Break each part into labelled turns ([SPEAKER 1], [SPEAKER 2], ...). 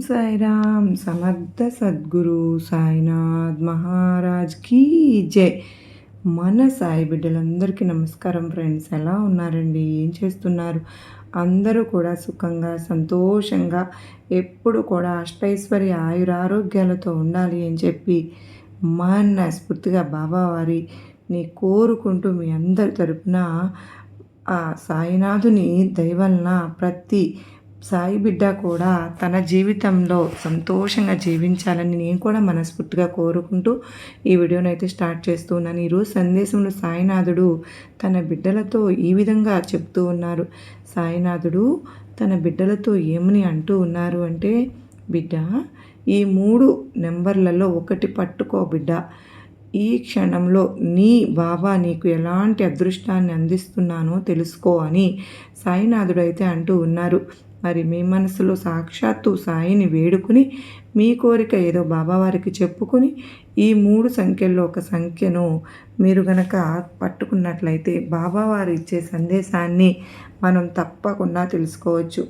[SPEAKER 1] సాయిరామ్ సమర్థ సద్గురు సాయినాథ్ మహారాజ్ కీ జై. మన సాయి బిడ్డలందరికీ నమస్కారం ఫ్రెండ్స్. ఎలా ఉన్నారండి? ఏం చేస్తున్నారు? అందరూ కూడా సుఖంగా సంతోషంగా ఎప్పుడు కూడా అష్టైశ్వర్య ఆయురారోగ్యాలతో ఉండాలి అని చెప్పి మనస్ఫూర్తిగా బాబావారిని కోరుకుంటూ మీ అందరి తరపున ఆ సాయినాథుని దయవలన ప్రతి సాయి బిడ్డ కూడా తన జీవితంలో సంతోషంగా జీవించాలని నేను కూడా మనస్ఫూర్తిగా కోరుకుంటూ ఈ వీడియోని అయితే స్టార్ట్ చేస్తూ ఉన్నాను. ఈరోజు సందేశంలో సాయినాథుడు తన బిడ్డలతో ఈ విధంగా చెప్తూ ఉన్నారు. సాయినాథుడు తన బిడ్డలతో ఏమని అంటూ ఉన్నారు అంటే, బిడ్డ, ఈ 3 నెంబర్లలో ఒకటి పట్టుకో బిడ్డ. ఈ క్షణంలో నీ బాబా నీకు ఎలాంటి అదృష్టాన్ని అందిస్తున్నానో తెలుసుకో అని సాయినాథుడు అయితే అంటూ ఉన్నారు. మరి మీ మనసులో సాక్షాత్తు సాయిని వేడుకుని మీ కోరిక ఏదో బాబావారికి చెప్పుకొని ఈ 3 సంఖ్యల్లో ఒక సంఖ్యను మీరు గనక పట్టుకున్నట్లయితే బాబావారు ఇచ్చే సందేశాన్ని మనం తప్పకుండా తెలుసుకోవచ్చు.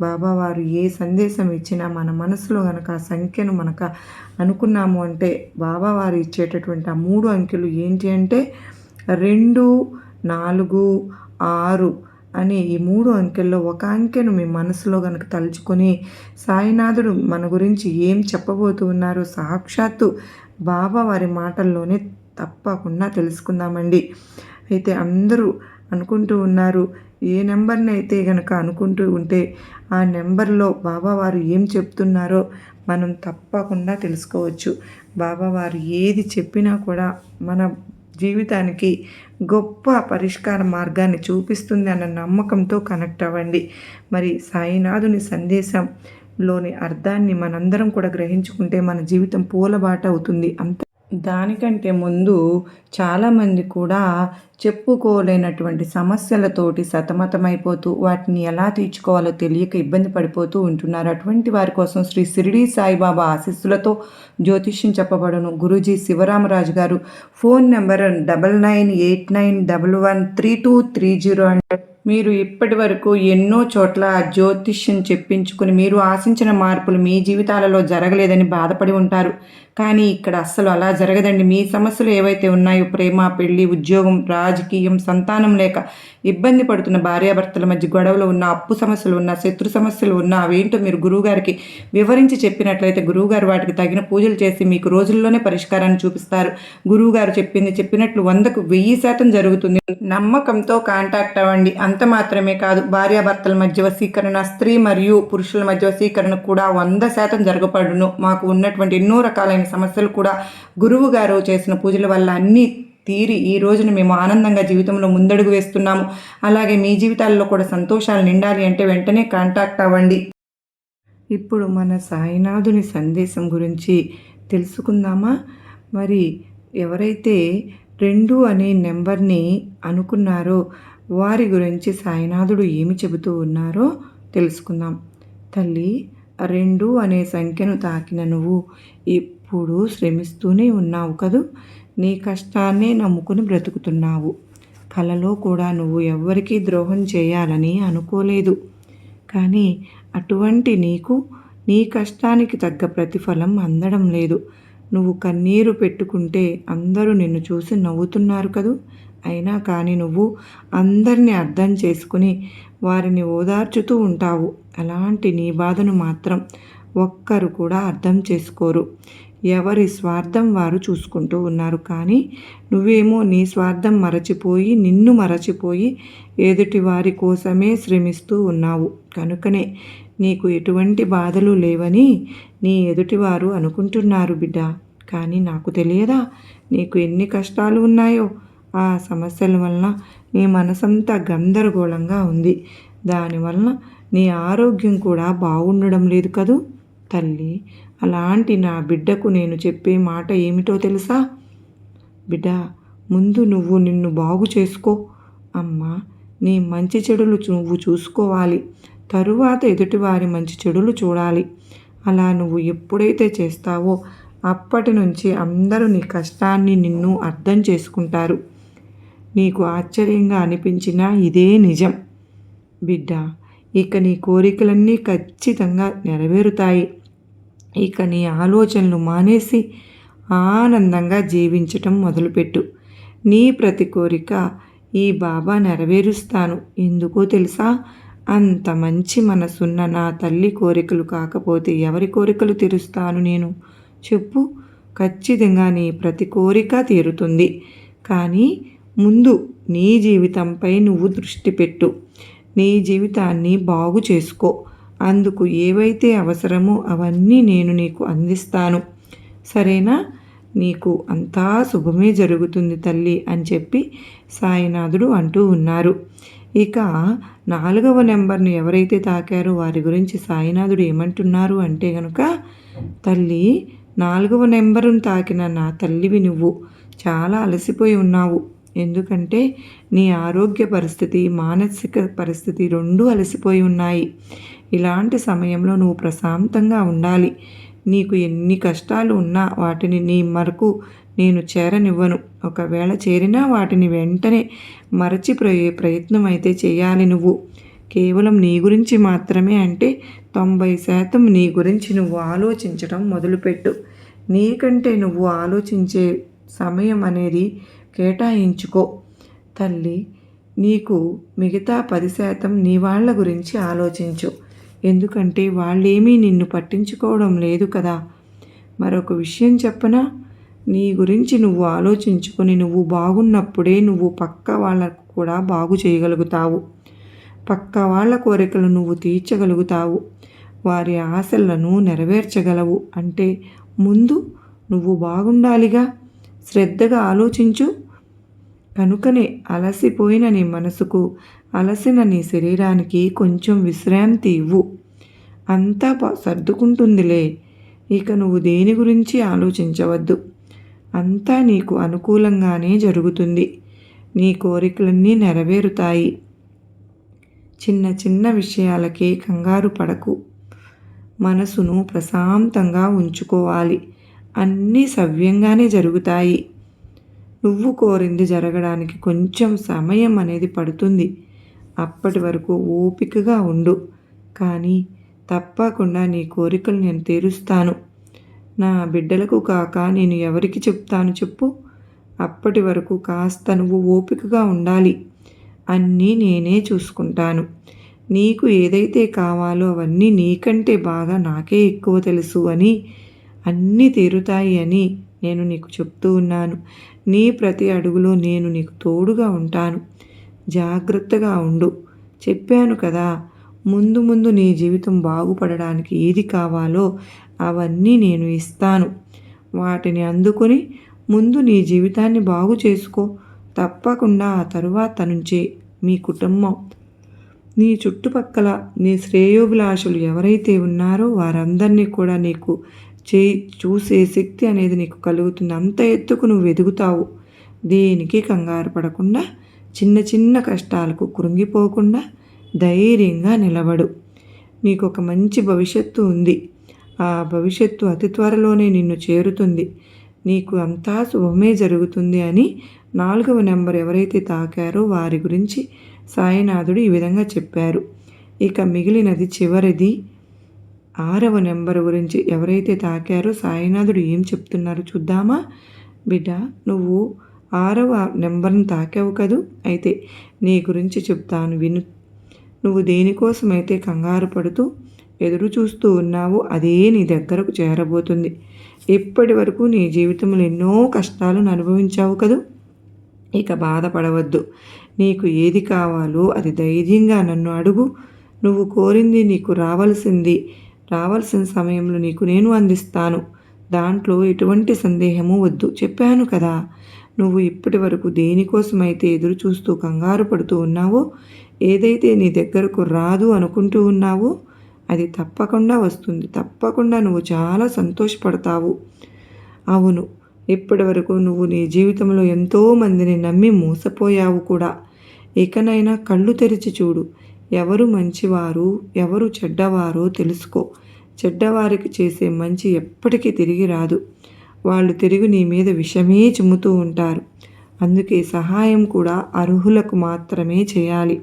[SPEAKER 1] బాబావారు ఏ సందేశం ఇచ్చినా మన మనసులో గనక ఆ సంఖ్యను మనకు అనుకున్నాము అంటే బాబావారు ఇచ్చేటటువంటి ఆ 3 అంకెలు ఏంటి అంటే 2, 4, 6 అని ఈ 3 అంకెల్లో ఒక అంకెను మీ మనసులో కనుక తలుచుకొని సాయినాథుడు మన గురించి ఏం చెప్పబోతూ ఉన్నారో సాక్షాత్తు బాబా వారి మాటల్లోనే తప్పకుండా తెలుసుకుందామండి. అయితే అందరూ అనుకుంటూ ఉన్నారు, ఏ నెంబర్ని అయితే కనుక అనుకుంటూ ఉంటే ఆ నెంబర్లో బాబావారు ఏం చెప్తున్నారో మనం తప్పకుండా తెలుసుకోవచ్చు. బాబావారు ఏది చెప్పినా కూడా మన జీవితానికి గొప్ప పరిష్కార మార్గాన్ని చూపిస్తుంది అన్న నమ్మకంతో కనెక్ట్ అవ్వండి. మరి సాయినాథుని సందేశంలోని అర్థాన్ని మనందరం కూడా గ్రహించుకుంటే మన జీవితం పూలబాట అవుతుంది. దానికంటే ముందు చాలామంది కూడా చెప్పుకోలేనటువంటి సమస్యలతోటి సతమతమైపోతూ వాటిని ఎలా తీర్చుకోవాలో తెలియక ఇబ్బంది పడిపోతూ ఉంటున్నారు. అటువంటి వారి కోసం శ్రీ షిరిడీ సాయిబాబా ఆశీస్సులతో జ్యోతిష్యం చెప్పబడును. గురూజీ శివరామరాజు గారు. ఫోన్ నెంబర్ 9989113230 అంటే మీరు ఇప్పటి వరకు ఎన్నో చోట్ల జ్యోతిష్యం చెప్పించుకుని మీరు ఆశించిన మార్పులు మీ జీవితాలలో జరగలేదని బాధపడి ఉంటారు. కానీ ఇక్కడ అస్సలు అలా జరగదండి. మీ సమస్యలు ఏవైతే ఉన్నాయో, ప్రేమ, పెళ్లి, ఉద్యోగం, రాజకీయం, సంతానం లేక ఇబ్బంది పడుతున్న భార్యాభర్తల మధ్య గొడవలు ఉన్న, అప్పు సమస్యలు ఉన్న, శత్రు సమస్యలు ఉన్న, అవేంటో మీరు గురువుగారికి వివరించి చెప్పినట్లయితే గురువుగారు వాటికి తగిన పూజలు చేసి మీకు రోజుల్లోనే పరిష్కారాన్ని చూపిస్తారు. గురువుగారు చెప్పినట్లు 100కు 1000% జరుగుతుంది. నమ్మకంతో కాంటాక్ట్ అవ్వండి. అంత మాత్రమే కాదు, భార్యాభర్తల మధ్య వశీకరణ, స్త్రీ మరియు పురుషుల మధ్య వశీకరణ కూడా 100% జరగబడును. మాకు ఉన్నటువంటి ఎన్నో రకాలైన సమస్యలు కూడా గురువు గారు చేసిన పూజల వల్ల అన్నీ తీరి ఈ రోజున మేము ఆనందంగా జీవితంలో ముందడుగు వేస్తున్నాము. అలాగే మీ జీవితాల్లో కూడా సంతోషాలు నిండాలి అంటే వెంటనే కాంటాక్ట్ అవ్వండి. ఇప్పుడు మన సాయినాథుని సందేశం గురించి తెలుసుకుందామా? మరి ఎవరైతే 2 అనే నెంబర్ని అనుకున్నారో వారి గురించి సాయినాథుడు ఏమి చెబుతూ ఉన్నారో తెలుసుకుందాం. తల్లి, 2 అనే సంఖ్యను తాకిన నువ్వు ఎప్పుడూ శ్రమిస్తూనే ఉన్నావు కదూ. నీ కష్టాన్నే నమ్ముకుని బ్రతుకుతున్నావు. కలలో కూడా నువ్వు ఎవ్వరికీ ద్రోహం చేయాలని అనుకోలేదు. కానీ అటువంటి నీకు నీ కష్టానికి తగ్గ ప్రతిఫలం అందడం లేదు. నువ్వు కన్నీరు పెట్టుకుంటే అందరూ నిన్ను చూసి నవ్వుతున్నారు కదూ. అయినా కానీ నువ్వు అందరినీ అర్థం చేసుకుని వారిని ఓదార్చుతూ ఉంటావు. అలాంటి నీ బాధను మాత్రం ఒక్కరు కూడా అర్థం చేసుకోరు. ఎవరి స్వార్థం వారు చూసుకుంటూ ఉన్నారు. కానీ నువ్వేమో నీ స్వార్థం మరచిపోయి, నిన్ను మరచిపోయి ఎదుటి వారి కోసమే శ్రమిస్తూ ఉన్నావు. కనుకనే నీకు ఎటువంటి బాధలు లేవని నీ ఎదుటివారు అనుకుంటున్నారు బిడ్డ. కానీ నాకు తెలియదా నీకు ఎన్ని కష్టాలు ఉన్నాయో? ఆ సమస్యల వలన నీ మనసంతా గందరగోళంగా ఉంది. దానివలన నీ ఆరోగ్యం కూడా బాగుండడం లేదు కదూ. తల్లి, అలాంటి నా బిడ్డకు నేను చెప్పే మాట ఏమిటో తెలుసా? బిడ్డ, ముందు నువ్వు నిన్ను బాగు చేసుకో. అమ్మ, నీ మంచి చెడులు నువ్వు చూసుకోవాలి. తరువాత ఎదుటివారి మంచి చెడులు చూడాలి. అలా నువ్వు ఎప్పుడైతే చేస్తావో అప్పటి నుంచి అందరూ నీ కష్టాన్ని, నిన్ను అర్థం చేసుకుంటారు. నీకు ఆశ్చర్యంగా అనిపించినా ఇదే నిజం. బిడ్డ, ఇక నీ కోరికలన్నీ ఖచ్చితంగా నెరవేరుతాయి. ఇక నీ ఆలోచనలు మానేసి ఆనందంగా జీవించటం మొదలుపెట్టు. నీ ప్రతి కోరిక ఈ బాబా నెరవేరుస్తాను. ఎందుకో తెలుసా? అంత మంచి మనసున్న నా తల్లి కోరికలు కాకపోతే ఎవరి కోరికలు తీరుస్తాను నేను? చెప్పు. ఖచ్చితంగా నీ ప్రతి కోరిక తీరుతుంది. కానీ ముందు నీ జీవితంపై నువ్వు దృష్టి పెట్టు. నీ జీవితాన్ని బాగు చేసుకో. అందుకు ఏవైతే అవసరమో అవన్నీ నేను నీకు అందిస్తాను. సరేనా? నీకు అంతా శుభమే జరుగుతుంది తల్లి అని చెప్పి సాయినాథుడు అంటూ ఉన్నారు. ఇక 4వ నెంబర్ను ఎవరైతే తాకారో వారి గురించి సాయినాథుడు ఏమంటున్నారు అంటే గనుక, తల్లి 4వ నెంబరును తాకిన నా తల్లివి నువ్వు చాలా అలసిపోయి ఉన్నావు. ఎందుకంటే నీ ఆరోగ్య పరిస్థితి, మానసిక పరిస్థితి రెండూ అలసిపోయి ఉన్నాయి. ఇలాంటి సమయంలో నువ్వు ప్రశాంతంగా ఉండాలి. నీకు ఎన్ని కష్టాలు ఉన్నా వాటిని నీ వరకు నేను చేరనివ్వను. ఒకవేళ చేరినా వాటిని వెంటనే మరచిపోయే ప్రయత్నం అయితే చేయాలి నువ్వు. కేవలం నీ గురించి మాత్రమే, అంటే 90% నీ గురించి నువ్వు ఆలోచించడం మొదలుపెట్టు. నీకంటే నువ్వు ఆలోచించే సమయం అనేది కేటాయించుకో తల్లి. నీకు మిగతా 10% నీ వాళ్ళ గురించి ఆలోచించు. ఎందుకంటే వాళ్ళేమీ నిన్ను పట్టించుకోవడం లేదు కదా. మరొక విషయం చెప్పనా? నీ గురించి నువ్వు ఆలోచించుకొని నువ్వు బాగున్నప్పుడే నువ్వు పక్క వాళ్ళకు కూడా బాగు చేయగలుగుతావు. పక్క వాళ్ళ కోరికలు నువ్వు తీర్చగలుగుతావు. వారి ఆశలను నెరవేర్చగలవు. అంటే ముందు నువ్వు బాగుండాలిగా. శ్రద్ధగా ఆలోచించు. కనుకనే అలసిపోయిన నీ మనసుకు, అలసిన నీ శరీరానికి కొంచెం విశ్రాంతి ఇవ్వు. అంతా సర్దుకుంటుందిలే. ఇక నువ్వు దేని గురించి ఆలోచించవద్దు. అంతా నీకు అనుకూలంగానే జరుగుతుంది. నీ కోరికలన్నీ నెరవేరుతాయి. చిన్న చిన్న విషయాలకే కంగారు పడకు. మనసును ప్రశాంతంగా ఉంచుకోవాలి. అన్నీ సవ్యంగానే జరుగుతాయి. నువ్వు కోరింది జరగడానికి కొంచెం సమయం అనేది పడుతుంది. అప్పటి వరకు ఓపికగా ఉండు. కానీ తప్పకుండా నీ కోరికలు నేను తీరుస్తాను. నా బిడ్డలకు కాక నేను ఎవరికి చెప్తాను చెప్పు? అప్పటి వరకు కాస్త నువ్వు ఓపికగా ఉండాలి. అన్నీ నేనే చూసుకుంటాను. నీకు ఏదైతే కావాలో అవన్నీ నీకంటే బాగా నాకే ఎక్కువ తెలుసు అని, అన్నీ తీరుతాయి అని నేను నీకు చెప్తూ ఉన్నాను. నీ ప్రతి అడుగులో నేను నీకు తోడుగా ఉంటాను. జాగ్రత్తగా ఉండు. చెప్పాను కదా, ముందు ముందు నీ జీవితం బాగుపడడానికి ఏది కావాలో అవన్నీ నేను ఇస్తాను. వాటిని అందుకొని ముందు నీ జీవితాన్ని బాగు చేసుకో. తప్పకుండా ఆ తరువాత నుంచే మీ కుటుంబం, నీ చుట్టుపక్కల నీ శ్రేయోభిలాషులు ఎవరైతే ఉన్నారో వారందరినీ కూడా నీకు చూసే శక్తి అనేది నీకు కలుగుతుంది. అంత ఎత్తుకు నువ్వు ఎదుగుతావు. దేనికి కంగారు పడకుండా, చిన్న చిన్న కష్టాలకు కృంగిపోకుండా ధైర్యంగా నిలబడు. నీకు ఒక మంచి భవిష్యత్తు ఉంది. ఆ భవిష్యత్తు అతి త్వరలోనే నిన్ను చేరుతుంది. నీకు అంతా శుభమే జరుగుతుంది అని 4వ నెంబర్ ఎవరైతే తాకారో వారి గురించి సాయినాథుడు ఈ విధంగా చెప్పారు. ఇక మిగిలినది చివరిది 6వ నెంబర్ గురించి ఎవరైతే తాకారో సాయినాథుడు ఏం చెప్తున్నారు చూద్దామా? బిడ్డ, నువ్వు 6వ నెంబర్ని తాకావు కదూ. అయితే నీ గురించి చెప్తాను విను. నువ్వు దేనికోసమైతే కంగారు పడుతూ ఎదురు చూస్తూ ఉన్నావో అదే నీ దగ్గరకు చేరబోతుంది. ఇప్పటి వరకు నీ జీవితంలో ఎన్నో కష్టాలను అనుభవించావు కదూ. ఇక బాధపడవద్దు. నీకు ఏది కావాలో అది ధైర్యంగా నన్ను అడుగు. నువ్వు కోరింది నీకు రావాల్సిన సమయంలో నీకు నేను అందిస్తాను. దాంట్లో ఎటువంటి సందేహము వద్దు. చెప్పాను కదా, నువ్వు ఇప్పటి వరకు దేనికోసమైతే ఎదురు చూస్తూ కంగారు పడుతూ ఉన్నావో, ఏదైతే నీ దగ్గరకు రాదు అనుకుంటూ ఉన్నావో అది తప్పకుండా వస్తుంది. తప్పకుండా నువ్వు చాలా సంతోషపడతావు. అవును, ఇప్పటి వరకు నువ్వు నీ జీవితంలో ఎంతోమందిని నమ్మి మోసపోయావు కూడా. ఇకనైనా కళ్ళు తెరిచి చూడు. ఎవరు మంచివారు, ఎవరు చెడ్డవారో తెలుసుకో. చెడ్డవారికి చేసే మంచి ఎప్పటికీ తిరిగి రాదు. వాళ్ళు తిరిగి నీ మీద విషమే చిమ్ముతూ ఉంటారు. అందుకే సహాయం కూడా అర్హులకు మాత్రమే చేయాలి.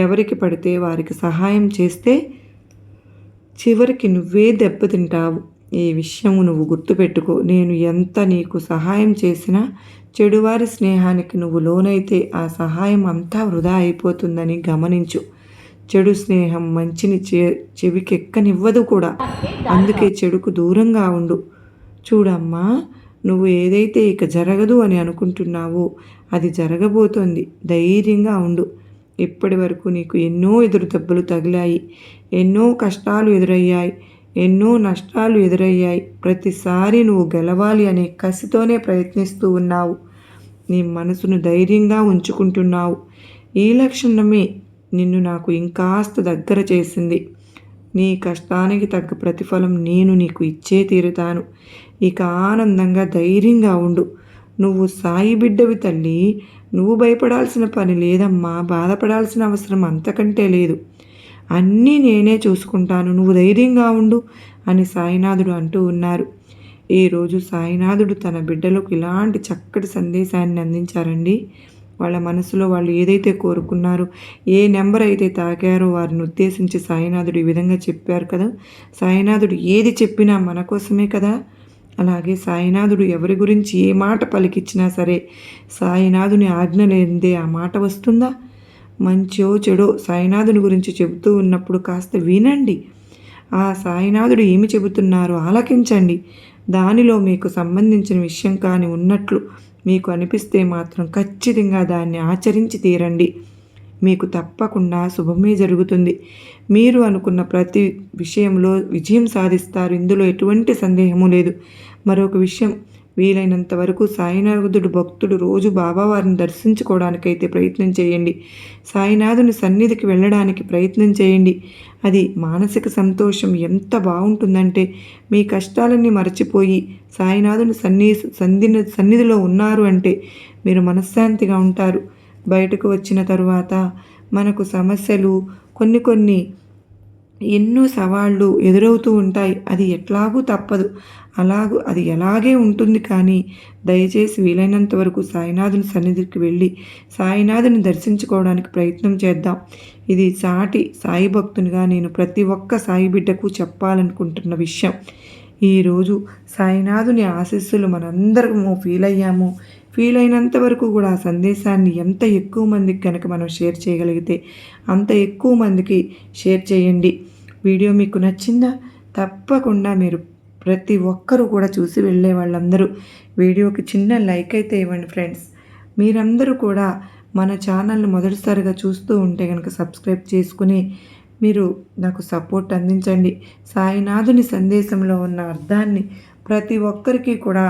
[SPEAKER 1] ఎవరికి పడితే వారికి సహాయం చేస్తే చివరికి నువ్వే దెబ్బతింటావు. ఈ విషయం నువ్వు గుర్తుపెట్టుకో. నేను ఎంత నీకు సహాయం చేసినా చెడువారి స్నేహానికి నువ్వు లోనైతే ఆ సహాయం అంతా వృధా అయిపోతుందని గమనించు. చెడు స్నేహం మంచిని చెవికెక్కనివ్వదు కూడా. అందుకే చెడుకు దూరంగా ఉండు. చూడమ్మా, నువ్వు ఏదైతే ఇక జరగదు అని అనుకుంటున్నావో అది జరగబోతోంది. ధైర్యంగా ఉండు. ఇప్పటి వరకు నీకు ఎన్నో ఎదురు దెబ్బలు తగిలాయి, ఎన్నో కష్టాలు ఎదురయ్యాయి, ఎన్నో నష్టాలు ఎదురయ్యాయి. ప్రతిసారి నువ్వు గెలవాలి అనే కసితోనే ప్రయత్నిస్తూ ఉన్నావు. నీ మనసును ధైర్యంగా ఉంచుకుంటున్నావు. ఈ లక్షణమే నిన్ను నాకు ఇంకాస్త దగ్గర చేసింది. నీ కష్టానికి తగ్గ ప్రతిఫలం నేను నీకు ఇచ్చే తీరుతాను. ఇక ఆనందంగా ధైర్యంగా ఉండు. నువ్వు సాయి బిడ్డవి తల్లి. నువ్వు భయపడాల్సిన పని లేదమ్మా. బాధపడాల్సిన అవసరం అంతకంటే లేదు. అన్నీ నేనే చూసుకుంటాను. నువ్వు ధైర్యంగా ఉండు అని సాయినాథుడు అంటూ ఉన్నారు. ఈరోజు సాయినాథుడు తన బిడ్డలకు ఇలాంటి చక్కటి సందేశాన్ని అందించారండి. వాళ్ళ మనసులో వాళ్ళు ఏదైతే కోరుకున్నారో, ఏ నెంబర్ అయితే తాకారో వారిని ఉద్దేశించి సాయినాథుడు ఈ విధంగా చెప్పారు కదా. సాయినాథుడు ఏది చెప్పినా మన కోసమే కదా. అలాగే సాయినాథుడు ఎవరి గురించి ఏ మాట పలికిచ్చినా సరే సాయినాథుని ఆజ్ఞ లేనిదే ఆ మాట వస్తుందా? మంచో చెడో సాయినాథుని గురించి చెబుతూ ఉన్నప్పుడు కాస్త వినండి. ఆ సాయినాథుడు ఏమి చెబుతున్నారో ఆలకించండి. దానిలో మీకు సంబంధించిన విషయం కానీ ఉన్నట్లు మీకు అనిపిస్తే మాత్రం ఖచ్చితంగా దాన్ని ఆచరించి తీరండి. మీకు తప్పకుండా శుభమే జరుగుతుంది. మీరు అనుకున్న ప్రతి విషయంలో విజయం సాధిస్తారు. ఇందులో ఎటువంటి సందేహము లేదు. మరొక విషయం, వీలైనంత వరకు సాయినాథుడు భక్తుడు రోజు బాబావారిని దర్శించుకోవడానికైతే ప్రయత్నం చేయండి. సాయినాథుని సన్నిధికి వెళ్ళడానికి ప్రయత్నం చేయండి. అది మానసిక సంతోషం ఎంత బాగుంటుందంటే మీ కష్టాలన్నీ మరచిపోయి సాయినాథుని సన్నిధిలో ఉన్నారు అంటే మీరు మనశ్శాంతిగా ఉంటారు. బయటకు వచ్చిన తరువాత మనకు సమస్యలు కొన్ని ఎన్నో సవాళ్ళు ఎదురవుతూ ఉంటాయి. అది ఎట్లాగూ తప్పదు. అది ఎలాగే ఉంటుంది. కానీ దయచేసి వీలైనంత వరకు సాయినాథుని సన్నిధికి వెళ్ళి సాయినాథుని దర్శించుకోవడానికి ప్రయత్నం చేద్దాం. ఇది సాటి సాయి భక్తునిగా నేను ప్రతి ఒక్క సాయి బిడ్డకు చెప్పాలనుకుంటున్న విషయం. ఈరోజు సాయినాథుని ఆశీస్సులు మనందరము ఫీల్ అయినంత వరకు కూడా ఆ సందేశాన్ని ఎంత ఎక్కువ మందికి కనుక మనం షేర్ చేయగలిగితే అంత ఎక్కువ మందికి షేర్ చేయండి. వీడియో మీకు నచ్చిందా? తప్పకుండా మీరు ప్రతి ఒక్కరూ కూడా చూసి వెళ్ళే వాళ్ళందరూ వీడియోకి చిన్న లైక్ అయితే ఇవ్వండి ఫ్రెండ్స్. మీరందరూ కూడా మన ఛానల్ని మొదటిసారిగా చూస్తూ ఉంటే కనుక సబ్స్క్రైబ్ చేసుకుని మీరు నాకు సపోర్ట్ అందించండి. సాయినాథుని సందేశంలో ఉన్న అర్థాన్ని ప్రతి ఒక్కరికి కూడా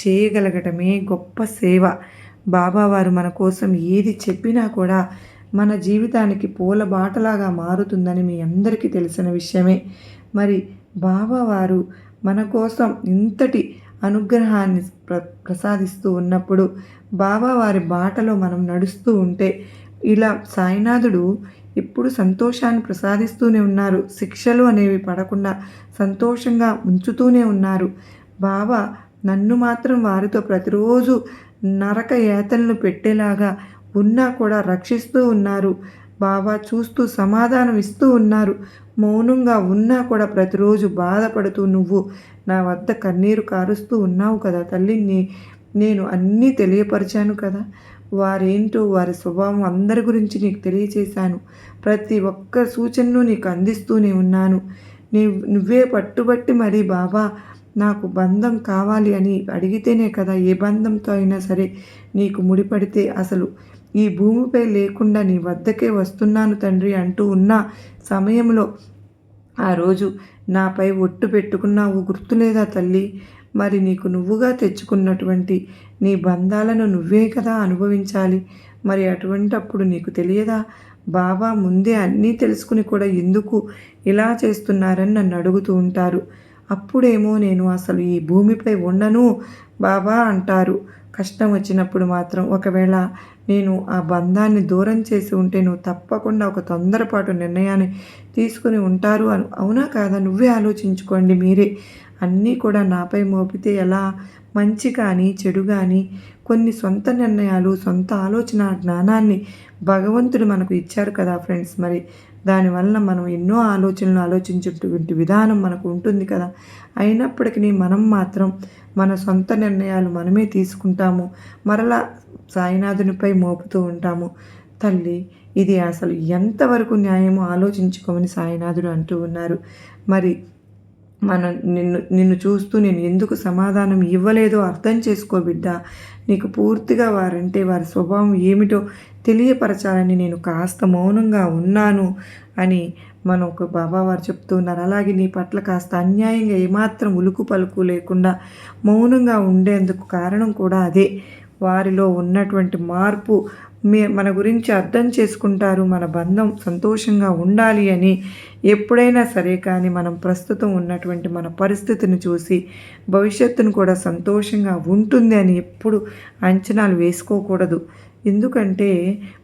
[SPEAKER 1] చేయగలగటమే గొప్ప సేవ. బాబావారు మన కోసం ఏది చెప్పినా కూడా మన జీవితానికి పూల బాటలాగా మారుతుందని మీ అందరికీ తెలిసిన విషయమే. మరి బాబావారు మన కోసం ఇంతటి అనుగ్రహాన్ని ప్రసాదిస్తూ ఉన్నప్పుడు బాబావారి బాటలో మనం నడుస్తూ ఉంటే ఇలా సాయినాథుడు ఎప్పుడు సంతోషాన్ని ప్రసాదిస్తూనే ఉన్నారు. శిక్షలు అనేవి పడకుండా సంతోషంగా ఉంచుతూనే ఉన్నారు. బాబా నన్ను మాత్రం వారితో ప్రతిరోజు నరక యాతనలు పెట్టేలాగా ఉన్నా కూడా రక్షిస్తూ ఉన్నారు. బాబా చూస్తూ సమాధానం ఇస్తూ ఉన్నారు. మౌనంగా ఉన్నా కూడా ప్రతిరోజు బాధపడుతూ నువ్వు నా వద్ద కన్నీరు కారుస్తూ ఉన్నావు కదా తల్లి. నేను అన్నీ తెలియపరిచాను కదా. వారేంటో వారి స్వభావం అందరి గురించి నీకు తెలియచేశాను. ప్రతి ఒక్క సూచనను నీకు అందిస్తూనే ఉన్నాను. నువ్వే పట్టుబట్టి మరి బాబా నాకు బంధం కావాలి అని అడిగితేనే కదా ఏ బంధంతో అయినా సరే నీకు ముడిపడితే అసలు ఈ భూమిపై లేకుండా నీ వద్దకే వస్తున్నాను తండ్రి అంటూ ఉన్న సమయంలో ఆ రోజు నాపై ఒట్టు పెట్టుకున్నావు గుర్తులేదా తల్లి? మరి నీకు నువ్వుగా తెచ్చుకున్నటువంటి నీ బంధాలను నువ్వే కదా అనుభవించాలి. మరి అటువంటప్పుడు నీకు తెలియదా? బాబా ముందే అన్నీ తెలుసుకుని కూడా ఎందుకు ఇలా చేస్తున్నారని నన్ను అడుగుతూ ఉంటారు. అప్పుడేమో నేను అసలు ఈ భూమిపై ఉండను బాబా అంటారు. కష్టం వచ్చినప్పుడు మాత్రం ఒకవేళ నేను ఆ బంధాన్ని దూరం చేసి ఉంటే నువ్వు తప్పకుండా ఒక తొందరపాటు నిర్ణయాన్ని తీసుకుని ఉంటారు అవునా కాదా? నువ్వే ఆలోచించుకోండి మీరే. అన్నీ కూడా నాపై మోపితే ఎలా? మంచి కానీ చెడు కానీ కొన్ని సొంత నిర్ణయాలు, సొంత ఆలోచన జ్ఞానాన్ని భగవంతుడు మనకు ఇచ్చారు కదా ఫ్రెండ్స్. మరి దానివల్ల మనం ఎన్నో ఆలోచనలు ఆలోచించేటువంటి విధానం మనకు ఉంటుంది కదా. అయినప్పటికీ మనం మాత్రం మన సొంత నిర్ణయాలు మనమే తీసుకుంటాము, మరలా సాయినాథునిపై మోపుతూ ఉంటాము. తల్లి, ఇది అసలు ఎంతవరకు న్యాయమో ఆలోచించుకోమని సాయినాథుడు అంటూ ఉన్నారు. మరి మనం నిన్ను చూస్తూ నేను ఎందుకు సమాధానం ఇవ్వలేదో అర్థం చేసుకో బిడ్డ. నీకు పూర్తిగా వారంటే వారి స్వభావం ఏమిటో తెలియపరచాలని నేను కాస్త మౌనంగా ఉన్నాను అని ఒక బాబావారు చెప్తూ ఉన్నారు. అలాగే నీ పట్ల కాస్త అన్యాయంగా ఏమాత్రం ఉలుకు పలుకు లేకుండా మౌనంగా ఉండేందుకు కారణం కూడా అదే. వారిలో ఉన్నటువంటి మార్పు మన గురించి అర్థం చేసుకుంటారు, మన బంధం సంతోషంగా ఉండాలి అని. ఎప్పుడైనా సరే కానీ మనం ప్రస్తుతం ఉన్నటువంటి మన పరిస్థితిని చూసి భవిష్యత్తును కూడా సంతోషంగా ఉంటుంది అని ఎప్పుడు అంచనాలు వేసుకోకూడదు. ఎందుకంటే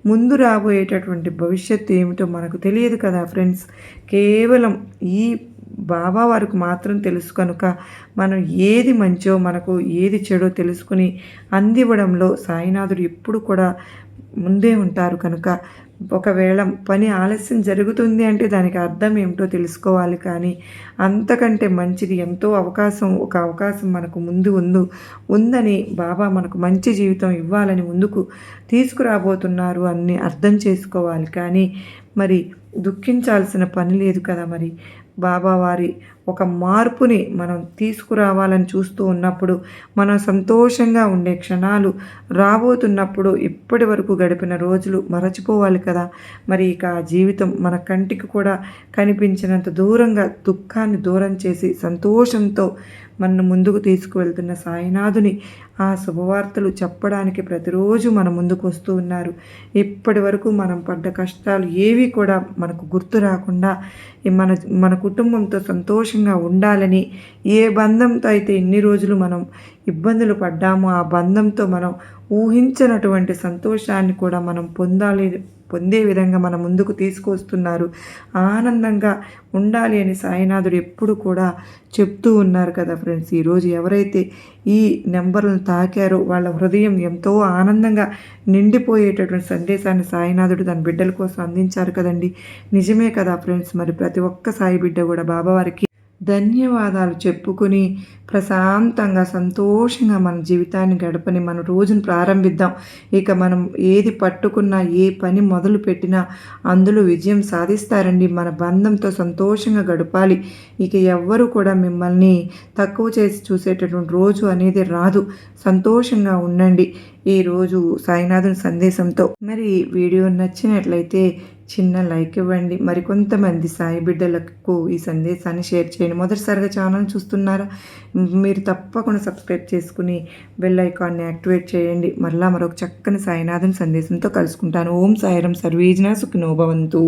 [SPEAKER 1] ముందు రాబోయేటటువంటి భవిష్యత్తు ఏమిటో మనకు తెలియదు కదా ఫ్రెండ్స్. కేవలం ఈ బాబా వారికి మాత్రం తెలుసు కనుక మనం ఏది మంచో మనకు ఏది చెడో తెలుసుకుని అందివ్వడంలో సాయినాథుడు ఎప్పుడు కూడా ముందే ఉంటారు కనుక ఒకవేళ పని ఆలస్యం జరుగుతుంది అంటే దానికి అర్థం ఏమిటో తెలుసుకోవాలి. కానీ అంతకంటే మంచిది ఎంతో ఒక అవకాశం మనకు ముందు ఉందని బాబా మనకు మంచి జీవితం ఇవ్వాలని ముందుకు తీసుకురాబోతున్నారు అని అర్థం చేసుకోవాలి. కానీ మరి దుఃఖించాల్సిన పని లేదు కదా. మరి బాబా వారి ఒక మార్పుని మనం తీసుకురావాలని చూస్తూ ఉన్నప్పుడు, మనం సంతోషంగా ఉండే క్షణాలు రాబోతున్నప్పుడు ఇప్పటి వరకు గడిపిన రోజులు మరచిపోవాలి కదా. మరి ఇక ఆ జీవితం మన కంటికి కూడా కనిపించినంత దూరంగా దుఃఖాన్ని దూరం చేసి సంతోషంతో మన ముందుకు తీసుకువెళ్తున్న సాయినాథుని ఆ శుభవార్తలు చెప్పడానికి ప్రతిరోజు మన ముందుకు వస్తూ ఉన్నారు. ఇప్పటి వరకు మనం పడ్డ కష్టాలు ఏవి కూడా మనకు గుర్తు రాకుండా మన కుటుంబంతో సంతోషంగా ఉండాలని, ఏ బంధంతో అయితే ఇన్ని రోజులు మనం ఇబ్బందులు పడ్డామో ఆ బంధంతో మనం ఊహించినటువంటి సంతోషాన్ని కూడా మనం పొందే విధంగా మన ముందుకు తీసుకొస్తున్నారు. ఆనందంగా ఉండాలి అని సాయినాథుడు ఎప్పుడు కూడా చెప్తూ ఉన్నారు కదా ఫ్రెండ్స్. ఈరోజు ఎవరైతే ఈ నెంబర్లను తాకారో వాళ్ళ హృదయం ఎంతో ఆనందంగా నిండిపోయేటటువంటి సందేశాన్ని సాయినాథుడు తన బిడ్డల కోసం అందించారు కదండి. నిజమే కదా ఫ్రెండ్స్. మరి ప్రతి ఒక్క సాయి బిడ్డ కూడా బాబావారికి ధన్యవాదాలు చెప్పుకొని ప్రశాంతంగా సంతోషంగా మన జీవితాన్ని గడపని మన రోజును ప్రారంభిద్దాం. ఇక మనం ఏది పట్టుకున్నా, ఏ పని మొదలు పెట్టినా అందులో విజయం సాధిస్తారండి. మన బంధంతో సంతోషంగా గడపాలి. ఇక ఎవ్వరూ కూడా మిమ్మల్ని తక్కువ చేసి చూసేటటువంటి రోజు అనేది రాదు. సంతోషంగా ఉండండి ఈరోజు సాయినాథుని సందేశంతో. మరి వీడియో నచ్చినట్లయితే చిన్న లైక్ ఇవ్వండి. మరికొంతమంది సాయి బిడ్డలకు ఈ సందేశాన్ని షేర్ చేయండి. మొదటిసారిగా ఛానల్ చూస్తున్నారా? మీరు తప్పకుండా సబ్స్క్రైబ్ చేసుకుని బెల్ ఐకాన్ని యాక్టివేట్ చేయండి. మరలా మరొక చక్కని సాయినాథుని సందేశంతో కలుసుకుంటాను. ఓం సాయిరాం. సర్వేజన సుఖినో భవంతు.